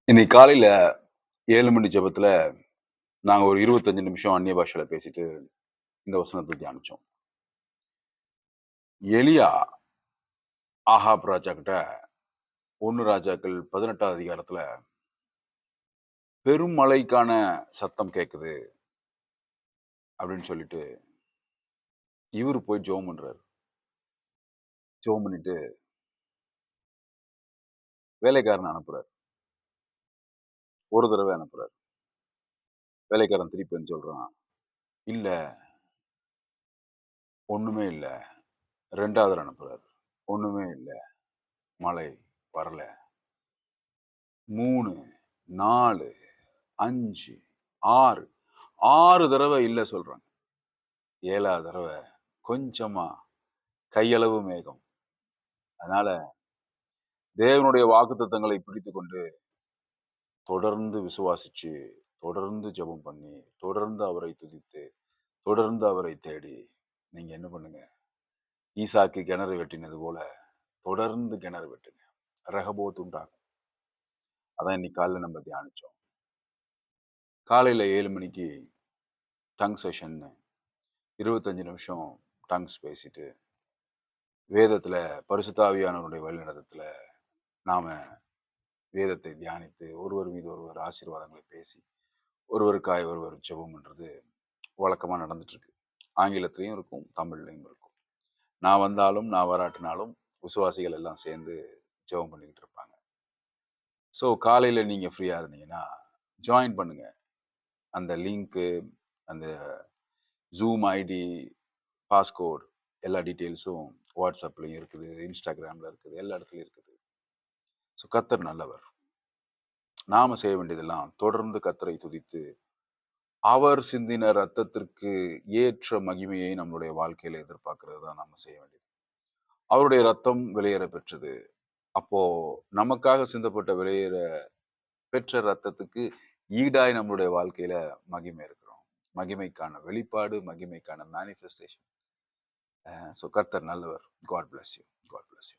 இன்னைக்கு காலையில 7 மணி ஜெபத்துல, நாங்க ஒரு 25 நிமிஷம் அந்நிய பாஷையில பேசிட்டு, இந்த வசனத்த தியானிச்சோம். எலியா ஆகாப் ராஜாகிட்ட 1 ராஜாக்கள் 18ஆம் அதிகாரத்துல, "பெரும் மழைக்கான சத்தம் கேட்குது" அப்படின்னு சொல்லிட்டு, இவரு போய் ஜெபம் பண்றாரு. ஜெபம் பண்ணிட்டு வேலைக்காரன அனுப்புறாரு. ஒரு தடவ அனுப்புறாரு. வேலைக்காரன் திருப்பி வந்து சொல்றான், "இல்ல, ஒண்ணுமே இல்ல." 2வது தடவ அனுப்புறாரு. "ஒண்ணுமே இல்ல. மழை வரல." 3, 4, 5, 6, 6 தடவ இல்ல சொல்றாங்க. 7வது தடவ கொஞ்சமா கையளவு மேகம். அதனால தேவனுடைய வாக்குத்தத்தங்களை பிடித்துக்கொண்டு, தொடர்ந்து விசுவாசிச்சு, தொடர்ந்து ஜெபம் பண்ணி, தொடர்ந்து அவரை துதித்து, தொடர்ந்து அவரை தேடி, நீங்க என்ன பண்ணுங்க, ஈசாக்கு கிணறு வெட்டினது போல, தொடர்ந்து கிணறு வெட்டுங்க. ரெகொபோத் உண்டாகும். அதான் இன்னைக்கு காலையில நம்ம தியானிச்சோம். காலையில 7 மணிக்கு டங் செஷன்னு 25 நிமிஷம் டங்ஸ் பேசிட்டு, வேதத்துல பரிசுத்த ஆவியானவருடைய வழிநடத்தத்துல நாம வேதத்தை தியானித்து, ஒருவர் மீது ஒருவர் ஆசீர்வாதங்களை பேசி, ஒருவருக்காய் ஒருவர் ஜெபம் பண்றது வழக்கமா நடந்துட்டு இருக்கு. ஆங்கிலத்திலயும் இருக்கும், தமிழ்லயும் இருக்கும். நான் வந்தாலும், நான் வராட்டினாலும் விசுவாசிகள் எல்லாம் சேர்ந்து ஜெபம் பண்ணிக்கிட்டு இருப்பாங்க. ஸோ காலையில நீங்க ஃப்ரீயா இருந்தீங்கன்னா, ஜாயின் பண்ணுங்க. அந்த லிங்க்கு, அந்த Zoom ஐடி, பாஸ்கோட் எல்லா டீட்டெயில்ஸும் WhatsAppலயும் இருக்குது, Instagramல இருக்குது, எல்லா இடத்துலயும் இருக்குது. ஸோ கர்த்தர் நல்லவர். நாம செய்ய வேண்டியதெல்லாம் தொடர்ந்து கர்த்தரை துதித்து, அவர் சிந்தின ரத்தத்திற்கு ஏற்ற மகிமையை நம்மளுடைய வாழ்க்கையில எதிர்பார்க்கிறது தான் நாம செய்ய வேண்டியது. அவருடைய ரத்தம் வெளியேற பெற்றது. அப்போ நமக்காக சிந்தப்பட்ட வெளியேற பெற்ற ரத்தத்துக்கு ஈடாய் நம்மளுடைய வாழ்க்கையில மகிமை இருக்கிறோம். மகிமைக்கான வெளிப்பாடு, மகிமைக்கான மேனிஃபெஸ்டேஷன். ஸோ கர்த்தர் நல்லவர். God bless you. God bless you.